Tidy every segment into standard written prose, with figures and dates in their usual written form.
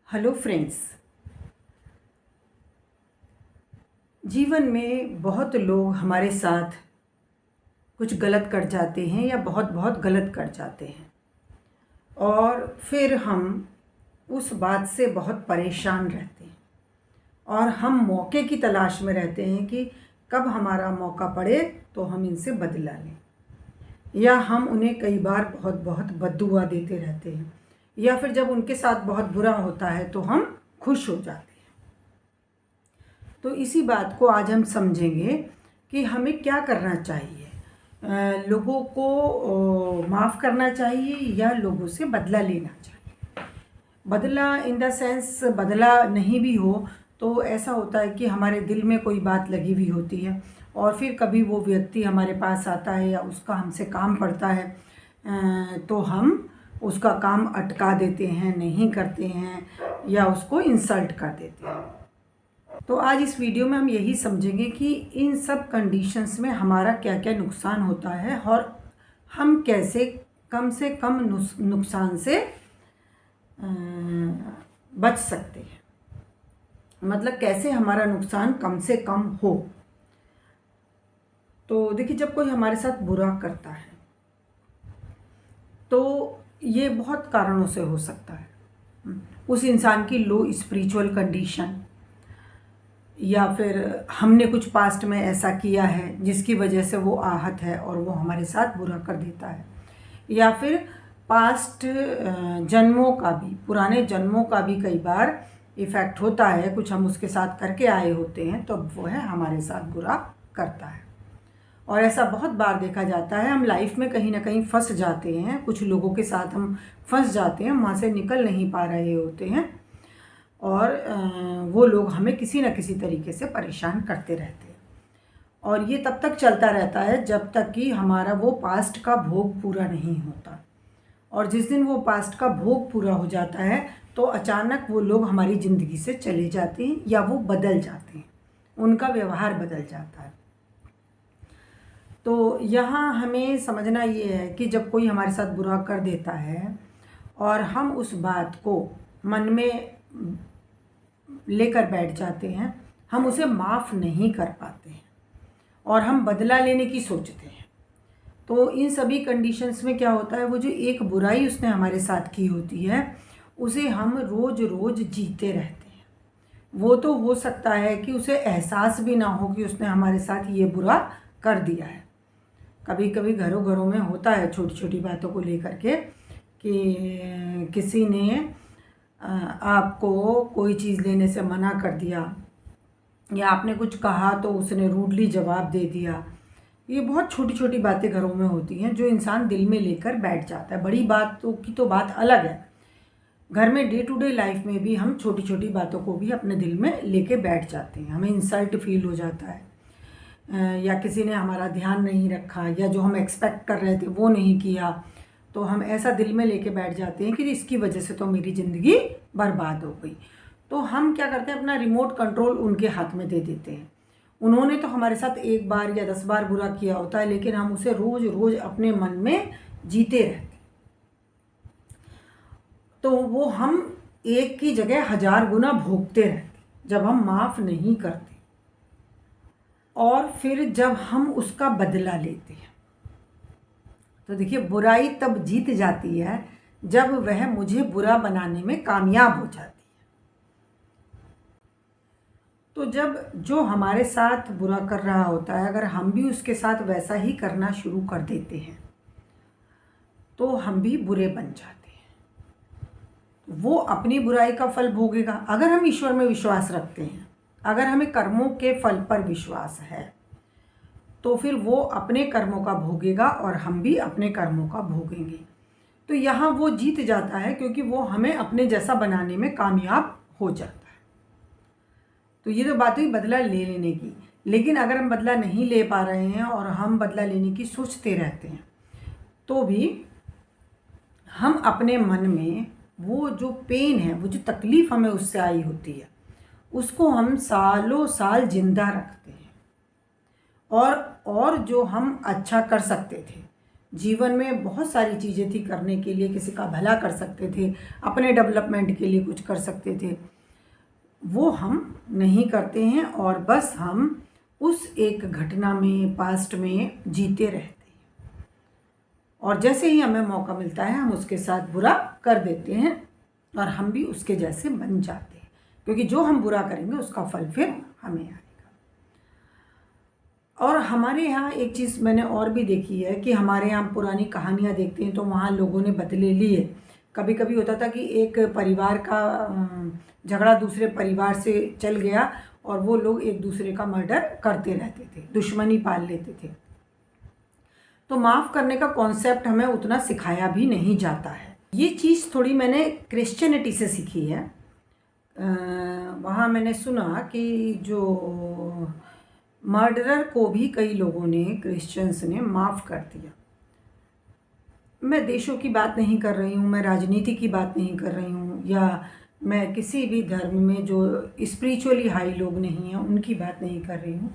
Hello friends. जीवन में बहुत लोग हमारे साथ कुछ गलत कर जाते हैं या बहुत बहुत गलत कर जाते हैं और फिर हम उस बात से बहुत परेशान रहते हैं और हम मौके की तलाश में रहते हैं कि कब हमारा मौका पड़े तो हम इनसे बदला लें, या हम उन्हें कई बार बहुत बहुत बद्दुआ देते रहते हैं, या फिर जब उनके साथ बहुत बुरा होता है तो हम खुश हो जाते हैं। तो इसी बात को आज हम समझेंगे कि हमें क्या करना चाहिए। लोगों को माफ़ करना चाहिए या लोगों से बदला लेना चाहिए। बदला इन द सेंस बदला नहीं भी हो तो ऐसा होता है कि हमारे दिल में कोई बात लगी हुई होती है और फिर कभी वो व्यक्ति हमारे पास आता है या उसका हमसे काम पड़ता है तो हम उसका काम अटका देते हैं, नहीं करते हैं या उसको इंसल्ट कर देते हैं। तो आज इस वीडियो में हम यही समझेंगे कि इन सब कंडीशंस में हमारा क्या क्या नुकसान होता है और हम कैसे कम से कम नुकसान से बच सकते हैं। मतलब कैसे हमारा नुकसान कम से कम हो। तो देखिए, जब कोई हमारे साथ बुरा करता है तो ये बहुत कारणों से हो सकता है। उस इंसान की लो स्पिरिचुअल कंडीशन, या फिर हमने कुछ पास्ट में ऐसा किया है जिसकी वजह से वो आहत है और वो हमारे साथ बुरा कर देता है, या फिर पास्ट जन्मों का भी, पुराने जन्मों का भी कई बार इफ़ेक्ट होता है। कुछ हम उसके साथ करके आए होते हैं तो वो है हमारे साथ बुरा करता है। और ऐसा बहुत बार देखा जाता है, हम लाइफ में कहीं ना कहीं फंस जाते हैं, कुछ लोगों के साथ हम फंस जाते हैं, वहाँ से निकल नहीं पा रहे होते हैं और वो लोग हमें किसी न किसी तरीके से परेशान करते रहते हैं। और ये तब तक चलता रहता है जब तक कि हमारा वो पास्ट का भोग पूरा नहीं होता। और जिस दिन वो पास्ट का भोग पूरा हो जाता है तो अचानक वो लोग हमारी ज़िंदगी से चले जाते हैं या वो बदल जाते हैं, उनका व्यवहार बदल जाता है। तो यहाँ हमें समझना ये है कि जब कोई हमारे साथ बुरा कर देता है और हम उस बात को मन में लेकर बैठ जाते हैं, हम उसे माफ़ नहीं कर पाते हैं और हम बदला लेने की सोचते हैं, तो इन सभी कंडीशंस में क्या होता है, वो जो एक बुराई उसने हमारे साथ की होती है उसे हम रोज़ रोज़ जीते रहते हैं। वो तो हो सकता है कि उसे एहसास भी ना हो कि उसने हमारे साथ ये बुरा कर दिया है। कभी कभी घरों घरों में होता है छोटी छोटी बातों को लेकर के कि किसी ने आपको कोई चीज़ लेने से मना कर दिया या आपने कुछ कहा तो उसने रूडली जवाब दे दिया। ये बहुत छोटी छोटी बातें घरों में होती हैं जो इंसान दिल में लेकर बैठ जाता है। बड़ी बातों की तो बात अलग है, घर में डे टू डे लाइफ में भी हम छोटी छोटी बातों को भी अपने दिल में लेके बैठ जाते हैं। हमें इंसल्ट फील हो जाता है या किसी ने हमारा ध्यान नहीं रखा या जो हम एक्सपेक्ट कर रहे थे वो नहीं किया, तो हम ऐसा दिल में लेके बैठ जाते हैं कि इसकी वजह से तो मेरी ज़िंदगी बर्बाद हो गई। तो हम क्या करते हैं, अपना रिमोट कंट्रोल उनके हाथ में दे देते हैं। उन्होंने तो हमारे साथ एक बार या 10 बार बुरा किया होता है, लेकिन हम उसे रोज़ रोज़ अपने मन में जीते रहते हैं। तो वो हम एक की जगह 1000 गुना भोगते रहते जब हम माफ़ नहीं करते। और फिर जब हम उसका बदला लेते हैं तो देखिए, बुराई तब जीत जाती है जब वह मुझे बुरा बनाने में कामयाब हो जाती है। तो जब जो हमारे साथ बुरा कर रहा होता है, अगर हम भी उसके साथ वैसा ही करना शुरू कर देते हैं तो हम भी बुरे बन जाते हैं। वो अपनी बुराई का फल भोगेगा। अगर हम ईश्वर में विश्वास रखते हैं, अगर हमें कर्मों के फल पर विश्वास है, तो फिर वो अपने कर्मों का भोगेगा और हम भी अपने कर्मों का भोगेंगे। तो यहाँ वो जीत जाता है क्योंकि वो हमें अपने जैसा बनाने में कामयाब हो जाता है। तो ये तो बात हुई बदला ले लेने की। लेकिन अगर हम बदला नहीं ले पा रहे हैं और हम बदला लेने की सोचते रहते हैं तो भी हम अपने मन में वो जो पेन है, वो जो तकलीफ़ हमें उससे आई होती है, उसको हम सालों साल जिंदा रखते हैं। और जो हम अच्छा कर सकते थे, जीवन में बहुत सारी चीज़ें थी करने के लिए, किसी का भला कर सकते थे, अपने डेवलपमेंट के लिए कुछ कर सकते थे, वो हम नहीं करते हैं और बस हम उस एक घटना में, पास्ट में जीते रहते हैं और जैसे ही हमें मौका मिलता है हम उसके साथ बुरा कर देते हैं और हम भी उसके जैसे बन जाते हैं, क्योंकि जो हम बुरा करेंगे उसका फल फिर हमें आएगा। और हमारे यहाँ एक चीज़ मैंने और भी देखी है कि हमारे यहाँ पुरानी कहानियाँ देखते हैं तो वहाँ लोगों ने बदले लिए। कभी कभी होता था कि एक परिवार का झगड़ा दूसरे परिवार से चल गया और वो लोग एक दूसरे का मर्डर करते रहते थे, दुश्मनी पाल लेते थे। तो माफ़ करने का कॉन्सेप्ट हमें उतना सिखाया भी नहीं जाता है। ये चीज़ थोड़ी मैंने क्रिश्चियनिटी से सीखी है। वहाँ मैंने सुना कि जो मर्डरर को भी कई लोगों ने, क्रिश्चियंस ने माफ़ कर दिया। मैं देशों की बात नहीं कर रही हूँ, मैं राजनीति की बात नहीं कर रही हूँ, या मैं किसी भी धर्म में जो स्पिरिचुअली हाई लोग नहीं हैं उनकी बात नहीं कर रही हूँ।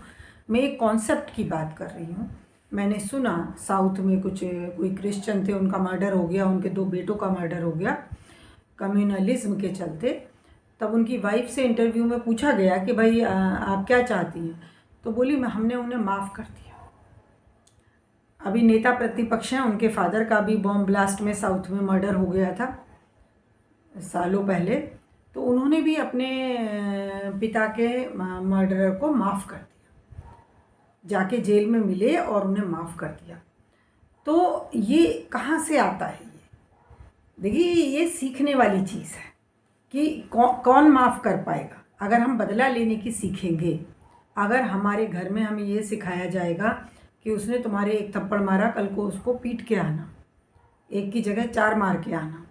मैं एक कॉन्सेप्ट की बात कर रही हूँ। मैंने सुना साउथ में कोई क्रिश्चियन थे, उनका मर्डर हो गया, उनके 2 बेटों का मर्डर हो गया कम्युनलिज्म के चलते। तब उनकी वाइफ से इंटरव्यू में पूछा गया कि भाई आप क्या चाहती हैं, तो बोली हमने उन्हें माफ़ कर दिया। अभी नेता प्रतिपक्ष हैं, उनके फादर का भी बॉम्ब ब्लास्ट में साउथ में मर्डर हो गया था सालों पहले, तो उन्होंने भी अपने पिता के मर्डरर को माफ़ कर दिया, जाके जेल में मिले और उन्हें माफ़ कर दिया। तो ये कहाँ से आता है? ये देखिए, ये सीखने वाली चीज़ है कि कौन माफ़ कर पाएगा। अगर हम बदला लेने की सीखेंगे, अगर हमारे घर में हमें ये सिखाया जाएगा कि उसने तुम्हारे एक थप्पड़ मारा, कल को उसको पीट के आना, एक की जगह 4 मार के आना।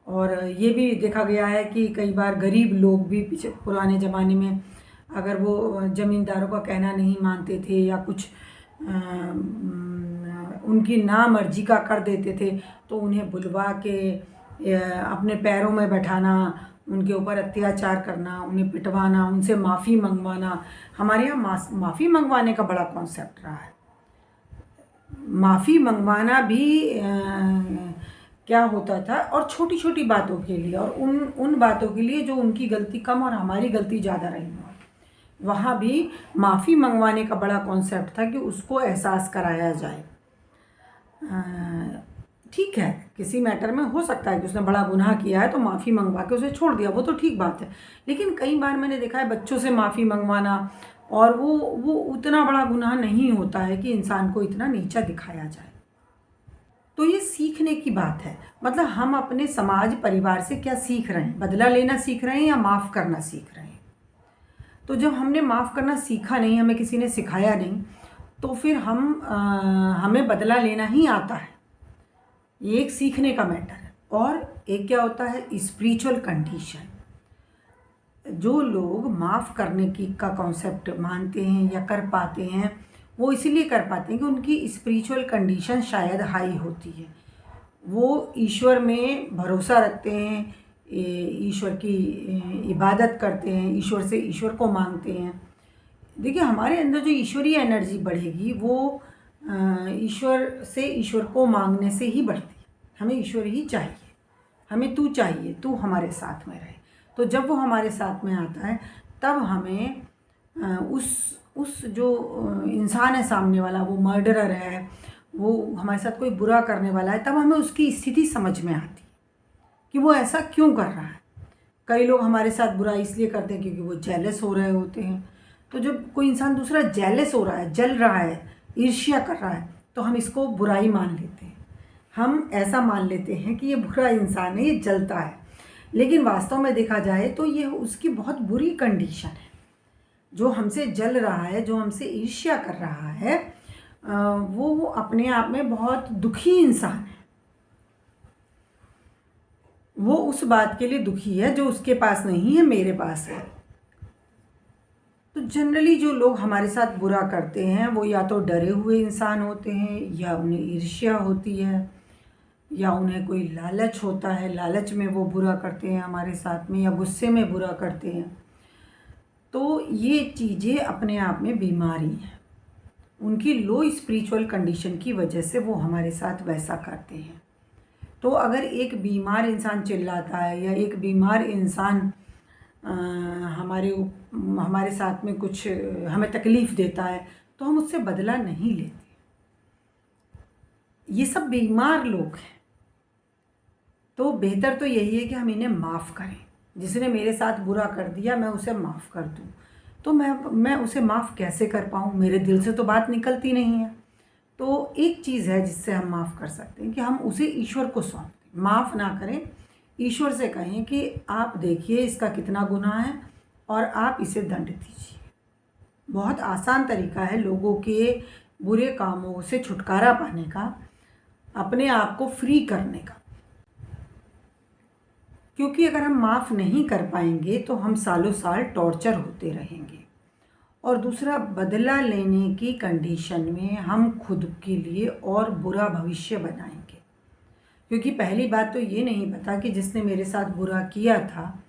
और ये भी देखा गया है कि कई बार गरीब लोग भी पीछे पुराने ज़माने में अगर वो ज़मींदारों का कहना नहीं मानते थे या कुछ उनकी नामर्जी का कर देते थे, तो उन्हें बुलवा के अपने पैरों में बैठाना, उनके ऊपर अत्याचार करना, उन्हें पिटवाना, उनसे माफ़ी मंगवाना। हमारे यहाँ माफ़ी मंगवाने का बड़ा कॉन्सेप्ट रहा है। माफ़ी मंगवाना भी क्या होता था, और छोटी छोटी बातों के लिए, और उन बातों के लिए जो उनकी गलती कम और हमारी गलती ज़्यादा रही हो, वहाँ भी माफ़ी मंगवाने का बड़ा कॉन्सेप्ट था कि उसको एहसास कराया जाए। ठीक है, किसी मैटर में हो सकता है कि उसने बड़ा गुनाह किया है तो माफ़ी मंगवा के उसे छोड़ दिया, वो तो ठीक बात है। लेकिन कई बार मैंने देखा है बच्चों से माफ़ी मंगवाना, और वो उतना बड़ा गुनाह नहीं होता है कि इंसान को इतना नीचा दिखाया जाए। तो ये सीखने की बात है। मतलब हम अपने समाज परिवार से क्या सीख रहे हैं? बदला लेना सीख रहे हैं या माफ़ करना सीख रहे हैं? तो जब हमने माफ़ करना सीखा नहीं, हमें किसी ने सिखाया नहीं, तो फिर हमें बदला लेना ही आता है। ये एक सीखने का मैटर है। और एक क्या होता है, स्पिरिचुअल कंडीशन। जो लोग माफ़ करने का कॉन्सेप्ट मानते हैं या कर पाते हैं, वो इसीलिए कर पाते हैं कि उनकी स्पिरिचुअल कंडीशन शायद हाई होती है। वो ईश्वर में भरोसा रखते हैं, ईश्वर की इबादत करते हैं, ईश्वर को मांगते हैं। देखिए, हमारे अंदर जो ईश्वरीय एनर्जी बढ़ेगी वो ईश्वर को मांगने से ही बढ़ती है। हमें ईश्वर ही चाहिए, हमें तू चाहिए, तू हमारे साथ में रहे। तो जब वो हमारे साथ में आता है तब हमें उस जो इंसान है सामने वाला, वो मर्डरर है, वो हमारे साथ कोई बुरा करने वाला है, तब हमें उसकी स्थिति समझ में आती है कि वो ऐसा क्यों कर रहा है। कई लोग हमारे साथ बुरा इसलिए करते हैं क्योंकि वो जेलस हो रहे होते हैं। तो जब कोई इंसान दूसरा जेलस हो रहा है, जल रहा है, ईर्ष्या कर रहा है, तो हम इसको बुराई मान लेते हैं। हम ऐसा मान लेते हैं कि ये बुरा इंसान है, ये जलता है। लेकिन वास्तव में देखा जाए तो ये उसकी बहुत बुरी कंडीशन है। जो हमसे जल रहा है, जो हमसे ईर्ष्या कर रहा है, वो अपने आप में बहुत दुखी इंसान है। वो उस बात के लिए दुखी है जो उसके पास नहीं है, मेरे पास है। तो जनरली जो लोग हमारे साथ बुरा करते हैं वो या तो डरे हुए इंसान होते हैं, या उन्हें ईर्ष्या होती है, या उन्हें कोई लालच होता है, लालच में वो बुरा करते हैं हमारे साथ में, या गुस्से में बुरा करते हैं। तो ये चीज़ें अपने आप में बीमारी हैं। उनकी लो स्पिरिचुअल कंडीशन की वजह से वो हमारे साथ वैसा करते हैं। तो अगर एक बीमार इंसान चिल्लाता है या एक बीमार इंसान हमारे साथ में कुछ हमें तकलीफ़ देता है, तो हम उससे बदला नहीं लेते। ये सब बीमार लोग हैं। तो बेहतर तो यही है कि हम इन्हें माफ़ करें। जिसने मेरे साथ बुरा कर दिया मैं उसे माफ़ कर दूं। तो मैं उसे माफ़ कैसे कर पाऊँ? मेरे दिल से तो बात निकलती नहीं है। तो एक चीज़ है जिससे हम माफ़ कर सकते हैं कि हम उसे ईश्वर को सौंप दें। माफ़ ना करें, ईश्वर से कहें कि आप देखिए इसका कितना गुनाह है और आप इसे दंड दीजिए। बहुत आसान तरीका है लोगों के बुरे कामों से छुटकारा पाने का, अपने आप को फ्री करने का। क्योंकि अगर हम माफ़ नहीं कर पाएंगे तो हम सालों साल टॉर्चर होते रहेंगे। और दूसरा, बदला लेने की कंडीशन में हम खुद के लिए और बुरा भविष्य बनाएंगे। क्योंकि पहली बात तो ये नहीं पता कि जिसने मेरे साथ बुरा किया था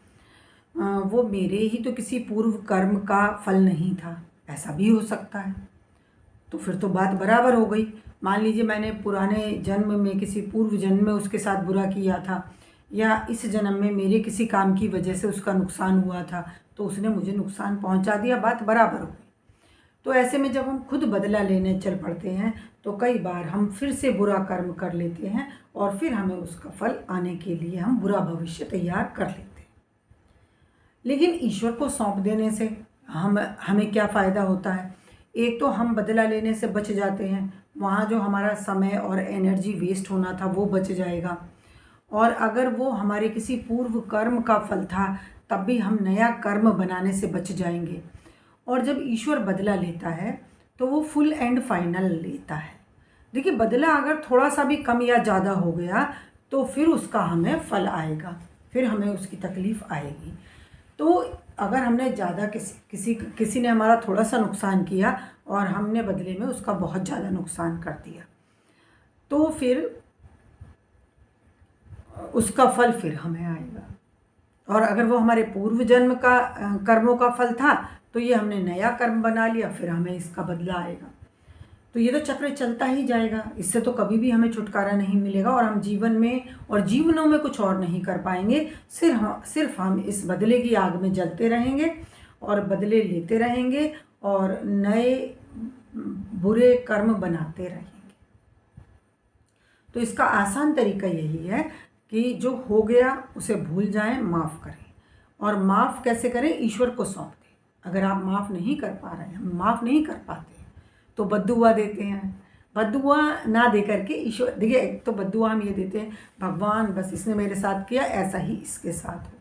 वो मेरे ही तो किसी पूर्व कर्म का फल नहीं था, ऐसा भी हो सकता है। तो फिर तो बात बराबर हो गई। मान लीजिए मैंने पुराने जन्म में किसी पूर्व जन्म में उसके साथ बुरा किया था, या इस जन्म में मेरे किसी काम की वजह से उसका नुकसान हुआ था, तो उसने मुझे नुकसान पहुंचा दिया, बात बराबर हो गई। तो ऐसे में जब हम खुद बदला लेने चल पड़ते हैं तो कई बार हम फिर से बुरा कर्म कर लेते हैं और फिर हमें उसका फल आने के लिए हम बुरा भविष्य तैयार कर लेते हैं। लेकिन ईश्वर को सौंप देने से हमें क्या फ़ायदा होता है? एक तो हम बदला लेने से बच जाते हैं, वहाँ जो हमारा समय और एनर्जी वेस्ट होना था वो बच जाएगा। और अगर वो हमारे किसी पूर्व कर्म का फल था तब भी हम नया कर्म बनाने से बच जाएंगे। और जब ईश्वर बदला लेता है तो वो फुल एंड फाइनल लेता है। देखिए, बदला अगर थोड़ा सा भी कम या ज़्यादा हो गया तो फिर उसका हमें फल आएगा, फिर हमें उसकी तकलीफ़ आएगी। तो अगर हमने ज़्यादा किसी ने हमारा थोड़ा सा नुकसान किया और हमने बदले में उसका बहुत ज़्यादा नुकसान कर दिया, तो फिर उसका फल फिर हमें आएगा। और अगर वो हमारे पूर्व जन्म का कर्मों का फल था तो ये हमने नया कर्म बना लिया, फिर हमें इसका बदला आएगा। तो ये तो चक्र चलता ही जाएगा, इससे तो कभी भी हमें छुटकारा नहीं मिलेगा और हम जीवन में और जीवनों में कुछ और नहीं कर पाएंगे। सिर्फ हम इस बदले की आग में जलते रहेंगे और बदले लेते रहेंगे और नए बुरे कर्म बनाते रहेंगे। तो इसका आसान तरीका यही है कि जो हो गया उसे भूल जाएं, माफ़ करें। और माफ़ कैसे करें? ईश्वर को सौंप दें। अगर आप माफ़ नहीं कर पा रहे हैं, हम माफ़ नहीं कर पाते तो बद्दुआ देते हैं। बद्दुआ ना दे करके ईश्वर, देखिए, एक तो बद्दुआ हम ये देते हैं, भगवान बस इसने मेरे साथ किया, ऐसा ही इसके साथ हो।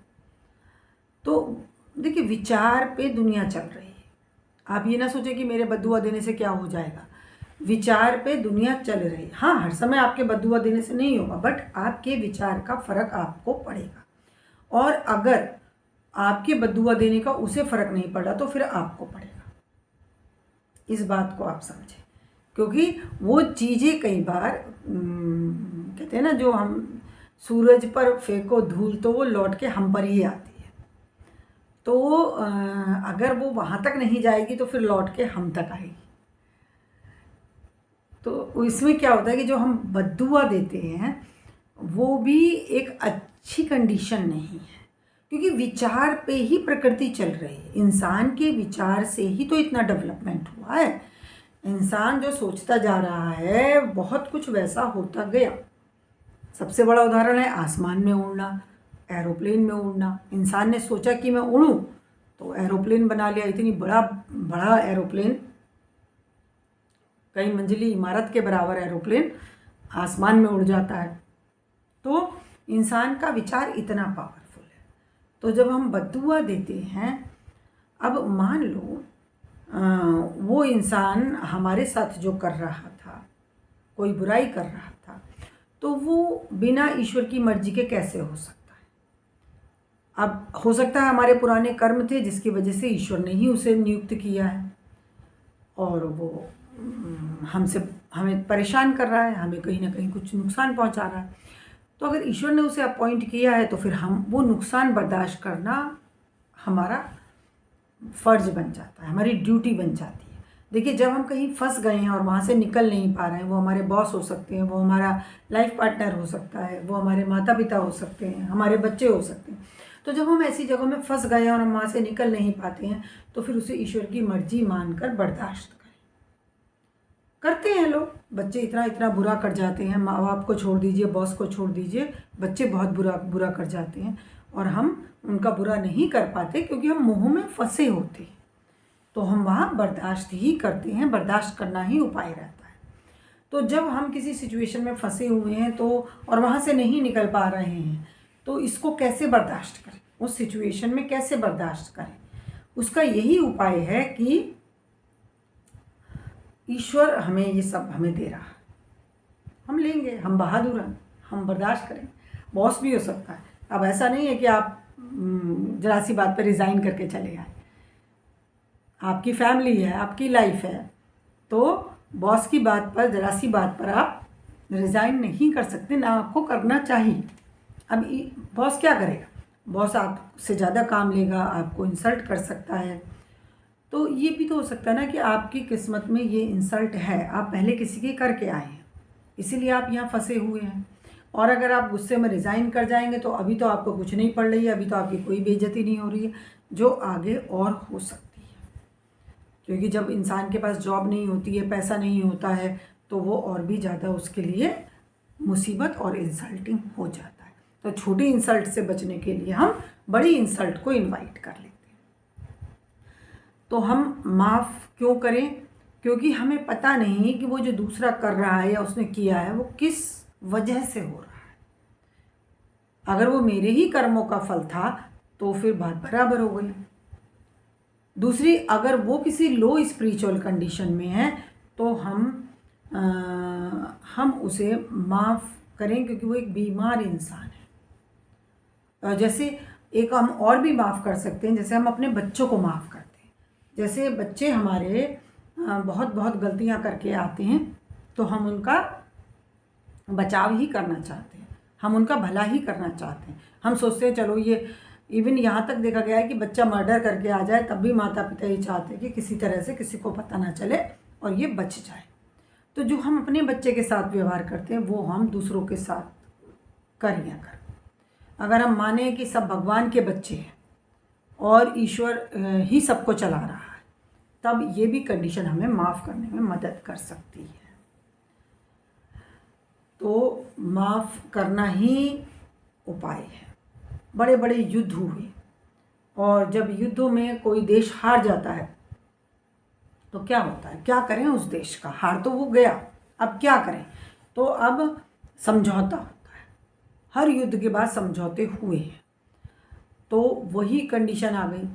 तो देखिए, विचार पे दुनिया चल रही है। आप ये ना सोचें कि मेरे बद्दुआ देने से क्या हो जाएगा। विचार पे दुनिया चल रही है। हाँ, हर समय आपके बद्दुआ देने से नहीं होगा, बट आपके विचार का फ़र्क आपको पड़ेगा। और अगर आपके बद्दुआ देने का उसे फ़र्क नहीं पड़ा तो फिर आपको पड़ेगा। इस बात को आप समझें, क्योंकि वो चीज़ें कई बार कहते हैं ना, जो हम सूरज पर फेंको धूल तो वो लौट के हम पर ही आती है। तो अगर वो वहाँ तक नहीं जाएगी तो फिर लौट के हम तक आएगी। तो इसमें क्या होता है कि जो हम बद्दुआ देते हैं वो भी एक अच्छी कंडीशन नहीं है, क्योंकि विचार पे ही प्रकृति चल रही है। इंसान के विचार से ही तो इतना डेवलपमेंट हुआ है। इंसान जो सोचता जा रहा है बहुत कुछ वैसा होता गया। सबसे बड़ा उदाहरण है आसमान में उड़ना, एरोप्लेन में उड़ना। इंसान ने सोचा कि मैं उड़ूं तो एरोप्लेन बना लिया। इतनी बड़ा एरोप्लेन, कई मंजिली इमारत के बराबर एरोप्लेन आसमान में उड़ जाता है। तो इंसान का विचार इतना पावरफुल है। तो जब हम बद्दुआ देते हैं, अब मान लो वो इंसान हमारे साथ जो कर रहा था, कोई बुराई कर रहा था, तो वो बिना ईश्वर की मर्जी के कैसे हो सकता है? अब हो सकता है हमारे पुराने कर्म थे जिसकी वजह से ईश्वर ने ही उसे नियुक्त किया है और वो हमें परेशान कर रहा है, हमें कहीं ना कहीं कुछ नुकसान पहुंचा रहा है। तो अगर ईश्वर ने उसे अपॉइंट किया है तो फिर हम वो नुकसान बर्दाश्त करना हमारा फ़र्ज बन जाता है, हमारी ड्यूटी बन जाती है। देखिए, जब हम कहीं फंस गए हैं और वहाँ से निकल नहीं पा रहे हैं, वो हमारे बॉस हो सकते हैं, वो हमारा लाइफ पार्टनर हो सकता है, वो हमारे माता पिता हो सकते हैं, हमारे बच्चे हो सकते हैं। तो जब हम ऐसी जगहों में फंस गए हैं और हम वहाँ से निकल नहीं पाते हैं, तो फिर उसे ईश्वर की मर्जी मानकर बर्दाश्त करें। करते हैं लोग, बच्चे इतना इतना बुरा कर जाते हैं, माँ बाप को छोड़ दीजिए, बॉस को छोड़ दीजिए, बच्चे बहुत बुरा बुरा कर जाते हैं और हम उनका बुरा नहीं कर पाते क्योंकि हम मोह में फंसे होते हैं। तो हम वहाँ बर्दाश्त ही करते हैं, बर्दाश्त करना ही उपाय रहता है। तो जब हम किसी सिचुएशन में फंसे हुए हैं तो और वहाँ से नहीं निकल पा रहे हैं, तो इसको कैसे बर्दाश्त करें, उस सिचुएशन में कैसे बर्दाश्त करें? उसका यही उपाय है कि ईश्वर हमें ये सब हमें दे रहा है, हम लेंगे, हम बहादुर हैं, हम बर्दाश्त करें। बॉस भी हो सकता है। अब ऐसा नहीं है कि आप जरा सी बात पर रिज़ाइन करके चले आए। आपकी फैमिली है, आपकी लाइफ है, तो बॉस की बात पर, जरा सी बात पर आप रिज़ाइन नहीं कर सकते, ना आपको करना चाहिए। अब बॉस क्या करेगा? बॉस आपसे ज़्यादा काम लेगा, आपको इंसल्ट कर सकता है। तो ये भी तो हो सकता है ना कि आपकी किस्मत में ये इंसल्ट है, आप पहले किसी के करके आए हैं, इसीलिए आप यहाँ फंसे हुए हैं। और अगर आप गुस्से में रिज़ाइन कर जाएंगे तो अभी तो आपको कुछ नहीं पड़ रही है, अभी तो आपकी कोई बेइज्जती नहीं हो रही है, जो आगे और हो सकती है। क्योंकि जब इंसान के पास जॉब नहीं होती है, पैसा नहीं होता है, तो वो और भी ज़्यादा उसके लिए मुसीबत और इंसल्टिंग हो जाता है। तो छोटी इंसल्ट से बचने के लिए हम बड़ी इंसल्ट को इनवाइट कर लेते हैं। तो हम माफ़ क्यों करें? क्योंकि हमें पता नहीं कि वो जो दूसरा कर रहा है या उसने किया है वो किस वजह से हो रहा है। अगर वो मेरे ही कर्मों का फल था तो फिर बात बराबर हो गई। दूसरी, अगर वो किसी लो स्पिरिचुअल कंडीशन में है तो हम उसे माफ़ करें क्योंकि वो एक बीमार इंसान है। जैसे एक हम और भी माफ़ कर सकते हैं, जैसे हम अपने बच्चों को माफ़ करते हैं। जैसे बच्चे हमारे बहुत बहुत गलतियां करके आते हैं तो हम उनका बचाव ही करना चाहते हैं, हम उनका भला ही करना चाहते हैं। हम सोचते हैं चलो ये, इवन यहाँ तक देखा गया है कि बच्चा मर्डर करके आ जाए तब भी माता पिता ये चाहते हैं कि किसी तरह से किसी को पता ना चले और ये बच जाए। तो जो हम अपने बच्चे के साथ व्यवहार करते हैं वो हम दूसरों के साथ कर या कर। अगर हम माने कि सब भगवान के बच्चे हैं और ईश्वर ही सबको चला रहा है, तब ये भी कंडीशन हमें माफ़ करने में मदद कर सकती है। तो माफ़ करना ही उपाय है। बड़े बड़े युद्ध हुए और जब युद्धों में कोई देश हार जाता है तो क्या होता है? क्या करें उस देश का? हार तो वो गया, अब क्या करें? तो अब समझौता होता है। हर युद्ध के बाद समझौते हुए हैं। तो वही कंडीशन आ गई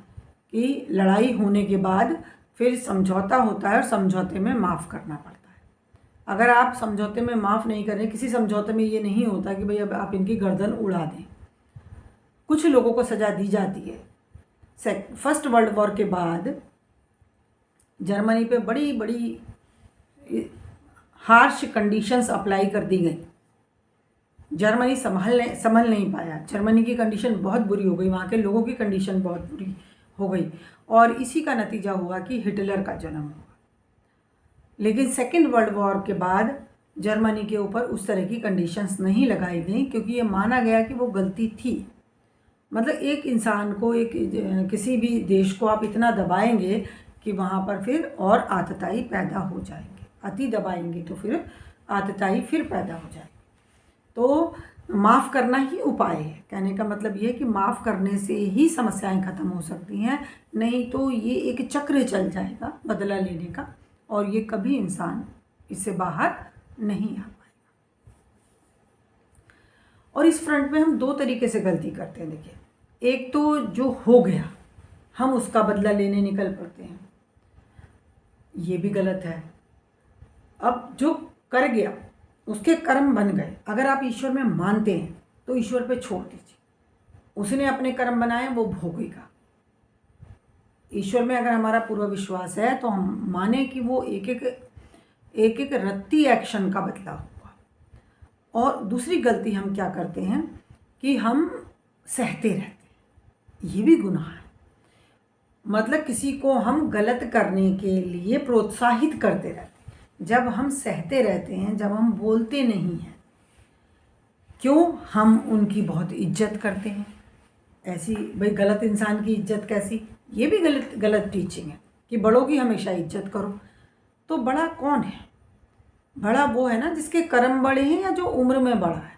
कि लड़ाई होने के बाद फिर समझौता होता है और समझौते में माफ़ करना पड़ता है। अगर आप समझौते में माफ़ नहीं करें, किसी समझौते में ये नहीं होता कि भाई अब आप इनकी गर्दन उड़ा दें। कुछ लोगों को सज़ा दी जाती है। फर्स्ट वर्ल्ड वॉर के बाद जर्मनी पे बड़ी बड़ी हार्श कंडीशंस अप्लाई कर दी गई। जर्मनी संभल नहीं पाया। जर्मनी की कंडीशन बहुत बुरी हो गई, वहाँ के लोगों की कंडीशन बहुत बुरी हो गई और इसी का नतीजा हुआ कि हिटलर का जन्म हुआ। लेकिन सेकेंड वर्ल्ड वॉर के बाद जर्मनी के ऊपर उस तरह की कंडीशंस नहीं लगाई गई क्योंकि ये माना गया कि वो गलती थी। मतलब एक इंसान को, किसी भी देश को आप इतना दबाएंगे कि वहाँ पर फिर और आतताई पैदा हो जाएंगे। अति दबाएंगे तो फिर आतताई फिर पैदा हो जाएगी। तो माफ़ करना ही उपाय है। कहने का मतलब ये है कि माफ़ करने से ही समस्याएं ख़त्म हो सकती हैं, नहीं तो ये एक चक्र चल जाएगा बदला लेने का और ये कभी इंसान इससे बाहर नहीं आ पाएगा। और इस फ्रंट में हम दो तरीके से गलती करते हैं। देखिए, एक तो जो हो गया हम उसका बदला लेने निकल पड़ते हैं, ये भी गलत है। अब जो कर गया उसके कर्म बन गए। अगर आप ईश्वर में मानते हैं तो ईश्वर पे छोड़ दीजिए, उसने अपने कर्म बनाए, वो भोगेगा। ईश्वर में अगर हमारा पूरा विश्वास है तो हम माने कि वो एक एक रत्ती एक्शन का बदला होगा। और दूसरी गलती हम क्या करते हैं कि हम सहते रहते हैं, ये भी गुनाह है। मतलब किसी को हम गलत करने के लिए प्रोत्साहित करते रहते हैं। जब हम सहते रहते हैं, जब हम बोलते नहीं हैं, क्यों? हम उनकी बहुत इज्जत करते हैं। ऐसी भाई गलत इंसान की इज्जत कैसी? ये भी गलत टीचिंग है कि बड़ों की हमेशा इज्जत करो। तो बड़ा कौन है? बड़ा वो है ना जिसके कर्म बड़े हैं या जो उम्र में बड़ा है।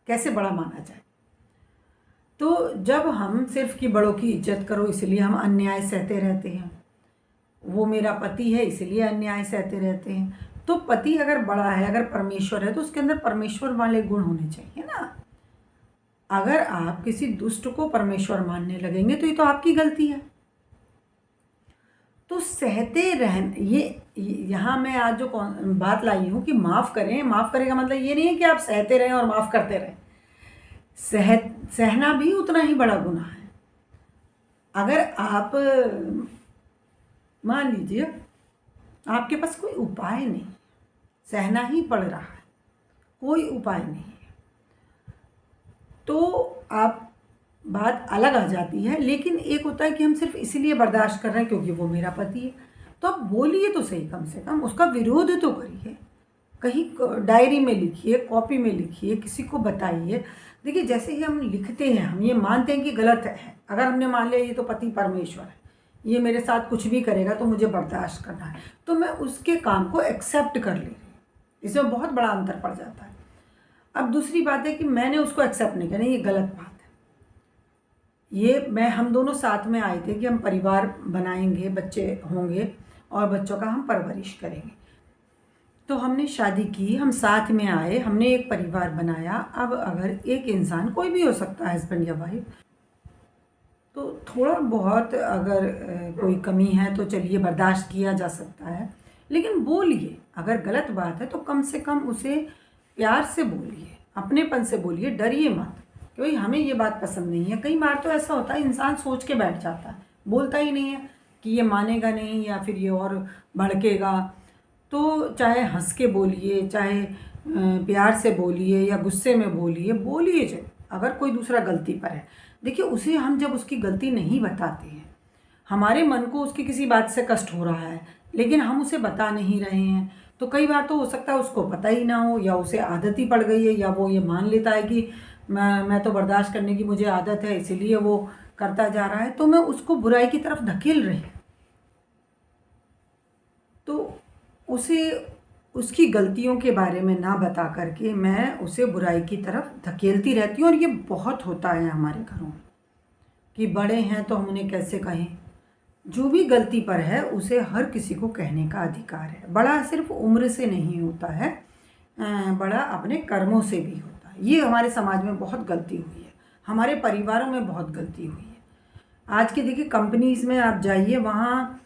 कैसे बड़ा माना जाए? तो जब हम सिर्फ कि बड़ों की इज्जत करो इसलिए हम अन्याय सहते रहते हैं, वो मेरा पति है इसलिए अन्याय सहते रहते हैं। तो पति अगर बड़ा है, अगर परमेश्वर है, तो उसके अंदर परमेश्वर वाले गुण होने चाहिए ना। अगर आप किसी दुष्ट को परमेश्वर मानने लगेंगे तो ये तो आपकी गलती है। तो सहते रहन यहाँ मैं आज जो बात लाई हूँ कि माफ़ करें। माफ़ करें का मतलब ये नहीं है कि आप सहते रहें और माफ़ करते रहें। सहना भी उतना ही बड़ा गुनाह है। अगर आप मान लीजिए आपके पास कोई उपाय नहीं, सहना ही पड़ रहा है, कोई उपाय नहीं है, तो आप बात अलग आ जाती है। लेकिन एक होता है कि हम सिर्फ इसीलिए बर्दाश्त कर रहे हैं क्योंकि वो मेरा पति है, तो आप बोलिए तो सही, कम से कम उसका विरोध तो करिए। कहीं डायरी में लिखिए, कॉपी में लिखिए, किसी को बताइए। देखिए जैसे ही हम लिखते हैं, हम ये मानते हैं कि गलत है। अगर हमने मान लिया ये तो पति परमेश्वर है, ये मेरे साथ कुछ भी करेगा तो मुझे बर्दाश्त करना है, तो मैं उसके काम को एक्सेप्ट कर ले रही हूँ। इसमें बहुत बड़ा अंतर पड़ जाता है। अब दूसरी बात है कि मैंने उसको एक्सेप्ट नहीं करना, ये गलत बात है। ये हम दोनों साथ में आए थे कि हम परिवार बनाएंगे, बच्चे होंगे और बच्चों का हम परवरिश करेंगे। तो हमने शादी की, हम साथ में आए, हमने एक परिवार बनाया। अब अगर एक इंसान, कोई भी हो सकता है, हस्बैंड या वाइफ, तो थोड़ा बहुत अगर कोई कमी है तो चलिए बर्दाश्त किया जा सकता है, लेकिन बोलिए। अगर गलत बात है तो कम से कम उसे प्यार से बोलिए, अपनेपन से बोलिए, डरिए मत क्योंकि हमें ये बात पसंद नहीं है। कई बार तो ऐसा होता है इंसान सोच के बैठ जाता है, बोलता ही नहीं है कि ये मानेगा नहीं या फिर ये और भड़केगा। तो चाहे हंस के बोलिए, चाहे प्यार से बोलिए या गुस्से में बोलिए, बोलिए। जब अगर कोई दूसरा गलती पर है, देखिए उसे हम जब उसकी गलती नहीं बताते हैं, हमारे मन को उसकी किसी बात से कष्ट हो रहा है लेकिन हम उसे बता नहीं रहे हैं, तो कई बार तो हो सकता है उसको पता ही ना हो, या उसे आदत ही पड़ गई है, या वो ये मान लेता है कि मैं तो बर्दाश्त करने की मुझे आदत है इसीलिए वो करता जा रहा है, तो मैं उसको बुराई की तरफ धकेल रही हूँ। तो उसे उसकी गलतियों के बारे में ना बता करके मैं उसे बुराई की तरफ धकेलती रहती हूँ। और ये बहुत होता है हमारे घरों में कि बड़े हैं तो हम उन्हें कैसे कहें। जो भी गलती पर है उसे हर किसी को कहने का अधिकार है। बड़ा सिर्फ उम्र से नहीं होता है, बड़ा अपने कर्मों से भी होता है। ये हमारे समाज में बहुत गलती हुई है, हमारे परिवारों में बहुत गलती हुई है। आज के देखिए कंपनीज़ में आप जाइए, वहाँ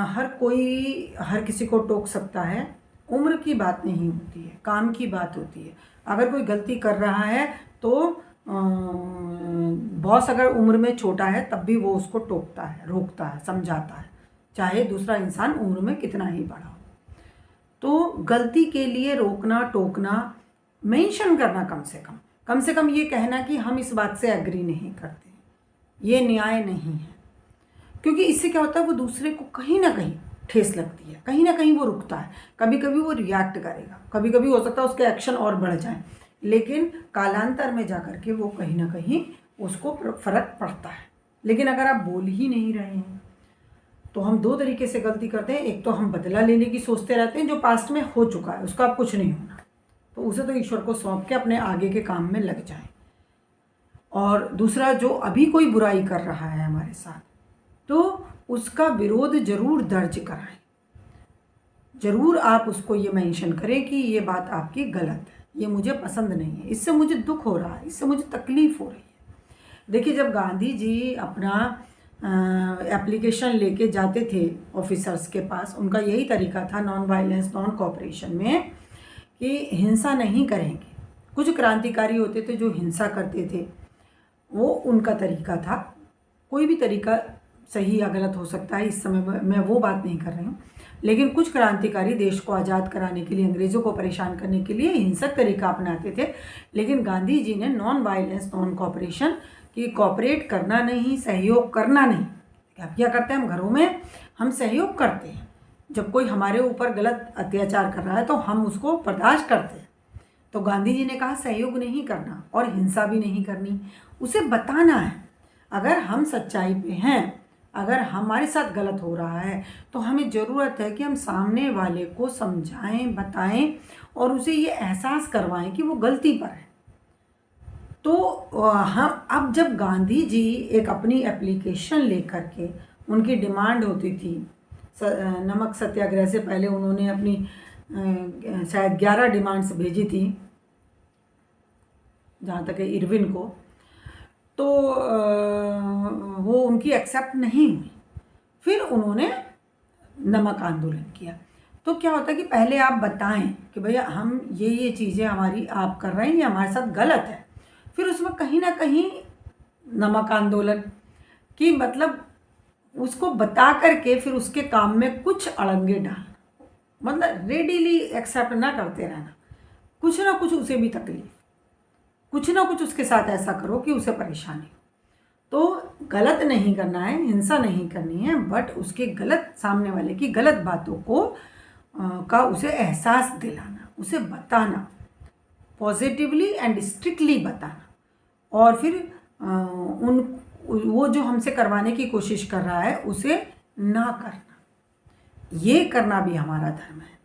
हर कोई हर किसी को टोक सकता है। उम्र की बात नहीं होती है, काम की बात होती है। अगर कोई गलती कर रहा है तो बॉस अगर उम्र में छोटा है तब भी वो उसको टोकता है, रोकता है, समझाता है, चाहे दूसरा इंसान उम्र में कितना ही बड़ा हो। तो गलती के लिए रोकना, टोकना, मेंशन करना, कम से कम ये कहना कि हम इस बात से एग्री नहीं करते, ये न्याय नहीं है। क्योंकि इससे क्या होता है, वो दूसरे को कहीं ना कहीं ठेस लगती है, कहीं ना कहीं वो रुकता है। कभी कभी वो रिएक्ट करेगा, कभी कभी हो सकता है उसके एक्शन और बढ़ जाएं, लेकिन कालांतर में जाकर के वो कहीं ना कहीं उसको फर्क पड़ता है। लेकिन अगर आप बोल ही नहीं रहे हैं तो हम दो तरीके से गलती करते हैं। एक तो हम बदला लेने की सोचते रहते हैं, जो पास्ट में हो चुका है उसका अब कुछ नहीं होना, तो उसे तो ईश्वर को सौंप के अपने आगे के काम में लग जाएं। और दूसरा, जो अभी कोई बुराई कर रहा है हमारे साथ, तो उसका विरोध जरूर दर्ज कराएं। ज़रूर आप उसको ये मेंशन करें कि ये बात आपकी गलत है, ये मुझे पसंद नहीं है, इससे मुझे दुख हो रहा है, इससे मुझे तकलीफ़ हो रही है। देखिए जब गांधी जी अपना एप्लीकेशन लेके जाते थे ऑफिसर्स के पास, उनका यही तरीका था नॉन वायलेंस नॉन कोऑपरेशन में कि हिंसा नहीं करेंगे। कुछ क्रांतिकारी होते थे जो हिंसा करते थे, वो उनका तरीका था। कोई भी तरीका सही या गलत हो सकता है, इस समय मैं वो बात नहीं कर रही हूँ, लेकिन कुछ क्रांतिकारी देश को आज़ाद कराने के लिए, अंग्रेज़ों को परेशान करने के लिए हिंसक तरीका अपनाते थे। लेकिन गांधी जी ने नॉन वायलेंस नॉन कोऑपरेशन कि कोऑपरेट करना नहीं, सहयोग करना नहीं। अब क्या करते हैं हम घरों में, हम सहयोग करते हैं। जब कोई हमारे ऊपर गलत अत्याचार कर रहा है तो हम उसको बर्दाश्त करते हैं। तो गांधी जी ने कहा सहयोग नहीं करना और हिंसा भी नहीं करनी, उसे बताना है। अगर हम सच्चाई पे हैं, अगर हमारे साथ गलत हो रहा है तो हमें ज़रूरत है कि हम सामने वाले को समझाएं, बताएं और उसे ये एहसास करवाएं कि वो गलती पर है। तो हम अब जब गांधी जी एक अपनी एप्लीकेशन लेकर के, उनकी डिमांड होती थी नमक सत्याग्रह से पहले उन्होंने अपनी शायद 11 डिमांड्स भेजी थी जहाँ तक है इरविन को, तो वो उनकी एक्सेप्ट नहीं हुई। फिर उन्होंने नमक आंदोलन किया। तो क्या होता है कि पहले आप बताएं कि भैया हम ये चीज़ें हमारी आप कर रहे हैं, ये हमारे साथ गलत है। फिर उसमें कहीं ना कहीं नमक आंदोलन की मतलब उसको बता करके फिर उसके काम में कुछ अड़ंगे डालना, मतलब रेडीली एक्सेप्ट ना करते रहना, कुछ ना कुछ उसे भी तकलीफ, कुछ ना कुछ उसके साथ ऐसा करो कि उसे परेशानी हो। तो गलत नहीं करना है, हिंसा नहीं करनी है, बट उसके गलत, सामने वाले की गलत बातों को का उसे एहसास दिलाना, उसे बताना, पॉजिटिवली एंड स्ट्रिक्टली बताना। और फिर वो जो हमसे करवाने की कोशिश कर रहा है उसे ना करना। ये करना भी हमारा धर्म है।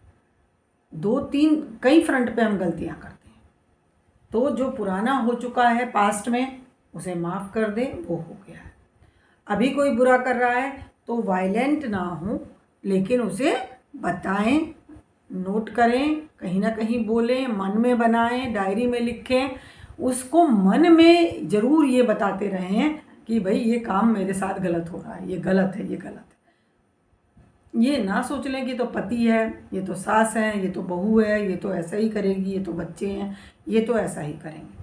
2-3 कई फ्रंट पे हम गलतियां करते हैं। तो जो पुराना हो चुका है पास्ट में उसे माफ़ कर दें, वो हो गया है। अभी कोई बुरा कर रहा है तो वायलेंट ना हो, लेकिन उसे बताएं, नोट करें, कहीं ना कहीं बोलें, मन में बनाएं, डायरी में लिखें, उसको मन में ज़रूर ये बताते रहें कि भाई ये काम मेरे साथ गलत हो रहा है, ये गलत है, ये गलत है। ये ना सोच लें कि तो पति है, ये तो सास है, ये तो बहू है, ये तो ऐसा ही करेगी, ये तो बच्चे हैं, ये तो ऐसा ही करेंगे।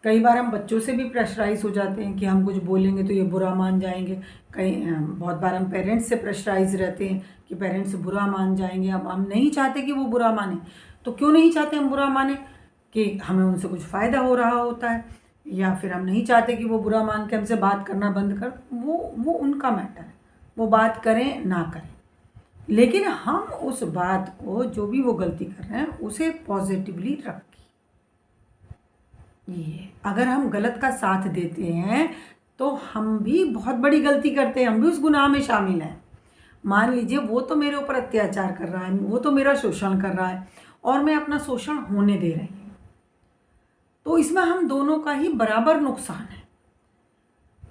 कई बार हम बच्चों से भी प्रेशराइज हो जाते हैं कि हम कुछ बोलेंगे तो ये बुरा मान जाएंगे। बहुत बार हम पेरेंट्स से प्रेशराइज रहते हैं कि पेरेंट्स बुरा मान जाएंगे। अब हम नहीं चाहते कि वो बुरा माने। तो क्यों नहीं चाहते हम बुरा माने? कि हमें उनसे कुछ फ़ायदा हो रहा होता है, या फिर हम नहीं चाहते कि वो बुरा मान के हमसे बात करना बंद कर। वो उनका मैटर है, वो बात करें ना करें, लेकिन हम उस बात को, जो भी वो गलती कर रहे हैं, उसे पॉजिटिवली रखें। ये अगर हम गलत का साथ देते हैं तो हम भी बहुत बड़ी गलती करते हैं, हम भी उस गुनाह में शामिल हैं। मान लीजिए वो तो मेरे ऊपर अत्याचार कर रहा है, वो तो मेरा शोषण कर रहा है और मैं अपना शोषण होने दे रही हूँ, तो इसमें हम दोनों का ही बराबर नुकसान है।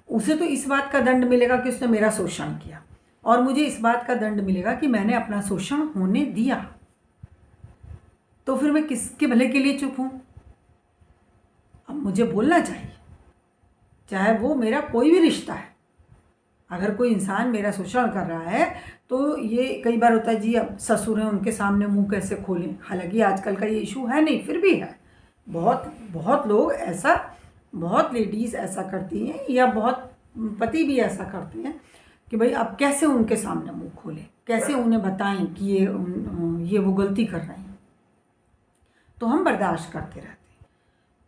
उसे तो इस बात का दंड मिलेगा कि उसने मेरा शोषण किया, और मुझे इस बात का दंड मिलेगा कि मैंने अपना शोषण होने दिया। तो फिर मैं किसके भले के लिए चुप हूँ? अब मुझे बोलना चाहिए, चाहे वो मेरा कोई भी रिश्ता है। अगर कोई इंसान मेरा शोषण कर रहा है तो ये कई बार होता है जी, अब ससुर हैं, उनके सामने मुंह कैसे खोलें। हालांकि आजकल का ये इशू है नहीं, फिर भी है। बहुत लोग ऐसा, बहुत लेडीज़ ऐसा करती हैं, या बहुत पति भी ऐसा करते हैं कि भाई अब कैसे उनके सामने मुंह खोलें, कैसे उन्हें बताएं कि ये वो गलती कर रहे हैं। तो हम बर्दाश्त करते रहते हैं।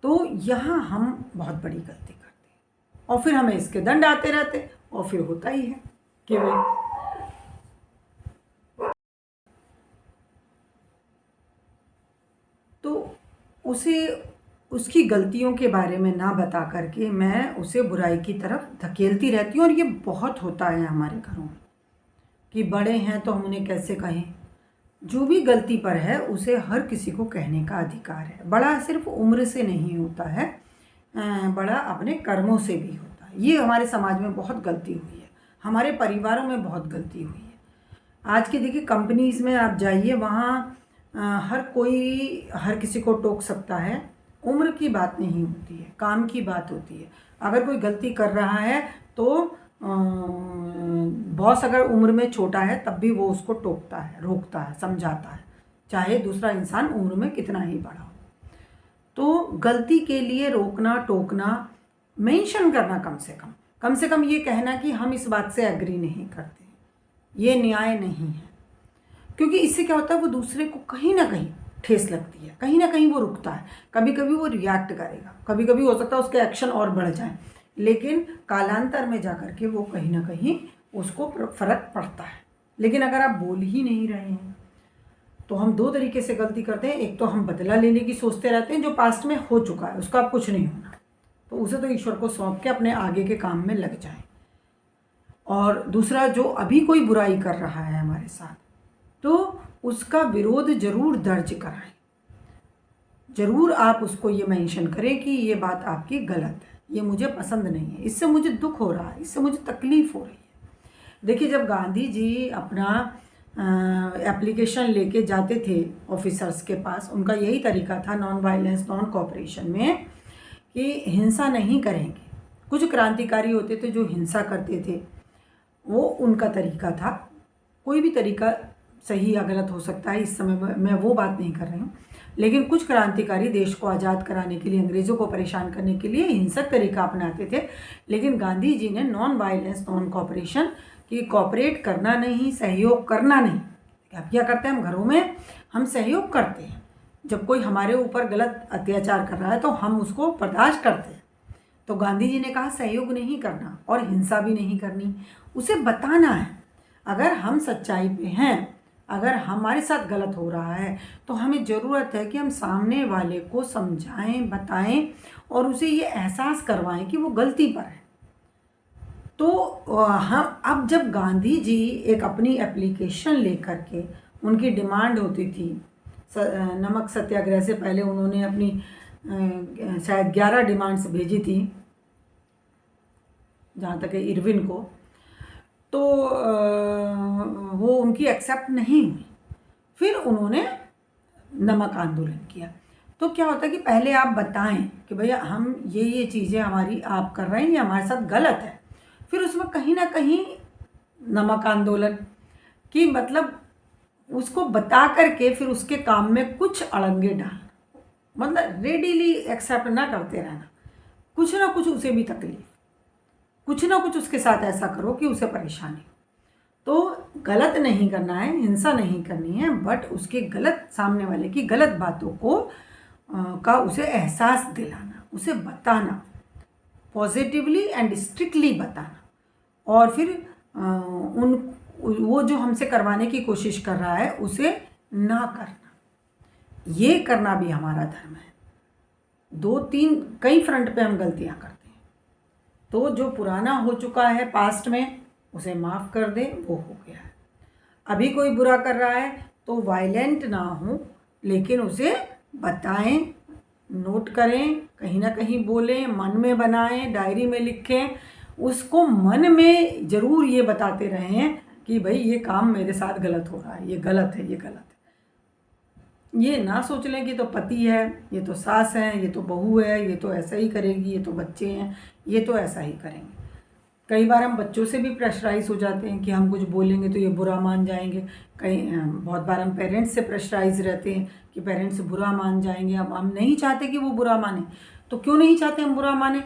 तो यहाँ हम बहुत बड़ी गलती करते हैं और फिर हमें इसके दंड आते रहते, और फिर होता ही है कि भाई तो उसकी गलतियों के बारे में ना बता करके मैं उसे बुराई की तरफ धकेलती रहती हूँ। और ये बहुत होता है हमारे घरों में कि बड़े हैं तो हम उन्हें कैसे कहें। जो भी गलती पर है उसे हर किसी को कहने का अधिकार है। बड़ा सिर्फ उम्र से नहीं होता है, बड़ा अपने कर्मों से भी होता है। ये हमारे समाज में बहुत गलती हुई है, हमारे परिवारों में बहुत गलती हुई है। आज की देखिए कंपनीज़ में आप जाइए, वहाँ हर कोई हर किसी को टोक सकता है। उम्र की बात नहीं होती है, काम की बात होती है। अगर कोई गलती कर रहा है तो बॉस अगर उम्र में छोटा है तब भी वो उसको टोकता है, रोकता है, समझाता है, चाहे दूसरा इंसान उम्र में कितना ही बड़ा हो। तो गलती के लिए रोकना, टोकना, मेंशन करना, कम से कम ये कहना कि हम इस बात से एग्री नहीं करते, ये न्याय नहीं है। क्योंकि इससे क्या होता है, वो दूसरे को कहीं ना कहीं ठेस लगती है, कहीं ना कहीं वो रुकता है, कभी कभी वो रिएक्ट करेगा, कभी कभी हो सकता है उसके एक्शन और बढ़ जाए। लेकिन कालांतर में जाकर के वो कहीं ना कहीं उसको फ़र्क पड़ता है। लेकिन अगर आप बोल ही नहीं रहे हैं तो हम दो तरीके से गलती करते हैं। एक तो हम बदला लेने की सोचते रहते हैं, जो पास्ट में हो चुका है उसका अब कुछ नहीं होना, तो उसे तो ईश्वर को सौंप के अपने आगे के काम में लग जाएं। और दूसरा, जो अभी कोई बुराई कर रहा है हमारे साथ, तो उसका विरोध जरूर दर्ज कराएं। ज़रूर आप उसको ये मेंशन करें कि ये बात आपकी गलत है, ये मुझे पसंद नहीं है, इससे मुझे दुख हो रहा है, इससे मुझे तकलीफ़ हो रही है। देखिए, जब गांधी जी अपना एप्लीकेशन लेके जाते थे ऑफिसर्स के पास, उनका यही तरीका था नॉन वायलेंस नॉन कॉपरेशन में कि हिंसा नहीं करेंगे। कुछ क्रांतिकारी होते थे जो हिंसा करते थे, वो उनका तरीका था। कोई भी तरीका सही या गलत हो सकता है, इस समय मैं वो बात नहीं कर रही हूँ। लेकिन कुछ क्रांतिकारी देश को आज़ाद कराने के लिए, अंग्रेज़ों को परेशान करने के लिए हिंसक तरीका अपनाते थे। लेकिन गांधी जी ने नॉन वायलेंस नॉन कॉपरेशन, कि कॉपरेट करना नहीं, सहयोग करना नहीं। अब क्या करते हैं हम घरों में, हम सहयोग करते हैं। जब कोई हमारे ऊपर गलत अत्याचार कर रहा है तो हम उसको बर्दाश्त करते हैं। तो गांधी जी ने कहा सहयोग नहीं करना और हिंसा भी नहीं करनी, उसे बताना है। अगर हम सच्चाई पे हैं, अगर हमारे साथ गलत हो रहा है, तो हमें ज़रूरत है कि हम सामने वाले को समझाएं, बताएं और उसे ये एहसास करवाएं कि वो गलती पर है। तो हम अब जब गांधी जी एक अपनी एप्लीकेशन लेकर के, उनकी डिमांड होती थी नमक सत्याग्रह से पहले उन्होंने अपनी शायद 11 डिमांड्स भेजी थी, जहाँ तक इरविन को, तो वो उनकी एक्सेप्ट नहीं हुई। फिर उन्होंने नमक आंदोलन किया। तो क्या होता है कि पहले आप बताएं कि भैया हम ये चीज़ें हमारी आप कर रहे हैं, ये हमारे साथ गलत है। फिर उसमें कहीं ना कहीं नमक आंदोलन की मतलब उसको बता करके फिर उसके काम में कुछ अड़ंगे डालना, मतलब रेडीली एक्सेप्ट ना करते रहना, कुछ ना कुछ उसे भी तकलीफ, कुछ ना कुछ उसके साथ ऐसा करो कि उसे परेशानी हो। तो गलत नहीं करना है, हिंसा नहीं करनी है, बट उसके गलत, सामने वाले की गलत बातों को का उसे एहसास दिलाना, उसे बताना, पॉजिटिवली एंड स्ट्रिक्टली बताना। और फिर वो जो हमसे करवाने की कोशिश कर रहा है उसे ना करना, ये करना भी हमारा धर्म है। 2-3 कई फ्रंट पे हम गलतियां करते हैं। तो जो पुराना हो चुका है पास्ट में, उसे माफ़ कर दें, वो हो गया है। अभी कोई बुरा कर रहा है तो वायलेंट ना हो, लेकिन उसे बताएं, नोट करें, कहीं ना कहीं बोलें, मन में बनाएं, डायरी में लिखें, उसको मन में ज़रूर ये बताते रहें कि भाई ये काम मेरे साथ गलत हो रहा है, ये गलत है, ये गलत है। ये ना सोच लें कि तो पति है, ये तो सास है, ये तो बहू है, ये तो ऐसा ही करेगी, ये तो बच्चे हैं, ये तो ऐसा ही करेंगे। कई बार हम बच्चों से भी प्रेशराइज हो जाते हैं कि हम कुछ बोलेंगे तो ये बुरा मान जाएंगे। बहुत बार हम पेरेंट्स से प्रेशराइज रहते हैं कि पेरेंट्स बुरा मान जाएंगे। अब हम नहीं चाहते कि वो बुरा माने। तो क्यों नहीं चाहते हम बुरा माने?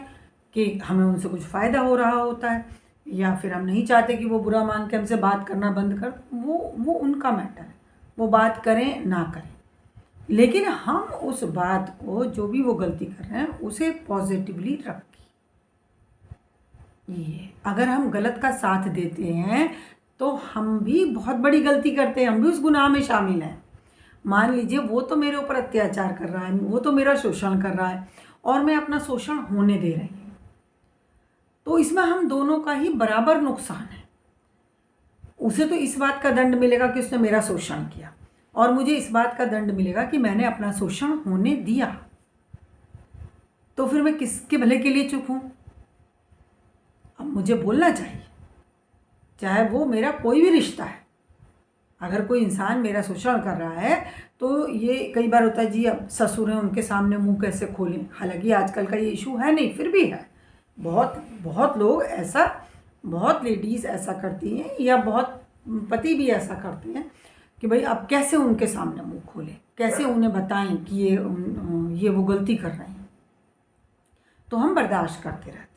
कि हमें उनसे कुछ फ़ायदा हो रहा होता है, या फिर हम नहीं चाहते कि वो बुरा मान के हमसे बात करना बंद कर। वो उनका मैटर है, वो बात करें ना करें, लेकिन हम उस बात को, जो भी वो गलती कर रहे हैं, उसे पॉजिटिवली रखें। ये अगर हम गलत का साथ देते हैं तो हम भी बहुत बड़ी गलती करते हैं, हम भी उस गुनाह में शामिल हैं। मान लीजिए वो तो मेरे ऊपर अत्याचार कर रहा है, वो तो मेरा शोषण कर रहा है और मैं अपना शोषण होने दे रही हूँ, तो इसमें हम दोनों का ही बराबर नुकसान है। उसे तो इस बात का दंड मिलेगा कि उसने मेरा शोषण किया, और मुझे इस बात का दंड मिलेगा कि मैंने अपना शोषण होने दिया। तो फिर मैं किसके भले के लिए चुप हूँ? अब मुझे बोलना चाहिए, चाहे वो मेरा कोई भी रिश्ता है। अगर कोई इंसान मेरा शोषण कर रहा है तो ये कई बार होता है जी, अब ससुर हैं, उनके सामने मुंह कैसे खोलें। हालांकि आजकल का ये इशू है नहीं, फिर भी है। बहुत लोग ऐसा, बहुत लेडीज़ ऐसा करती हैं, या बहुत पति भी ऐसा करते हैं कि भाई अब कैसे उनके सामने मुंह खोलें, कैसे उन्हें बताएं कि ये वो गलती कर रहे हैं। तो हम बर्दाश्त करते रहते हैं।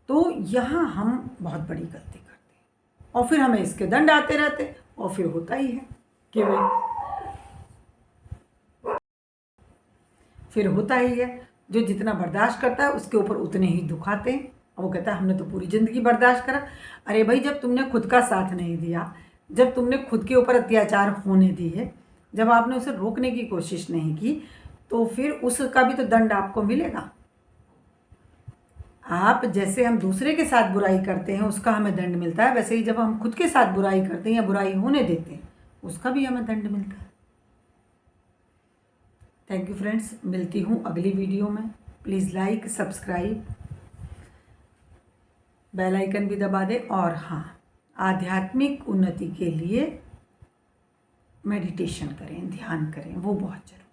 तो यहाँ हम बहुत बड़ी गलती करते हैं, और फिर हमें इसके दंड आते रहते हैं। और फिर होता ही है कि भाई, फिर होता ही है, जो जितना बर्दाश्त करता है उसके ऊपर उतने ही दुख आते हैं, और वो कहता है हमने तो पूरी ज़िंदगी बर्दाश्त करा। अरे भाई, जब तुमने खुद का साथ नहीं दिया, जब तुमने खुद के ऊपर अत्याचार होने दिए, जब आपने उसे रोकने की कोशिश नहीं की, तो फिर उसका भी तो दंड आपको मिलेगा। आप जैसे हम दूसरे के साथ बुराई करते हैं उसका हमें दंड मिलता है, वैसे ही जब हम खुद के साथ बुराई करते हैं या बुराई होने देते हैं उसका भी हमें दंड मिलता है। थैंक यू फ्रेंड्स, मिलती हूँ अगली वीडियो में। Please like, subscribe, bell icon भी दबा दें। और हाँ, आध्यात्मिक उन्नति के लिए मेडिटेशन करें, ध्यान करें, वो बहुत ज़रूरी है।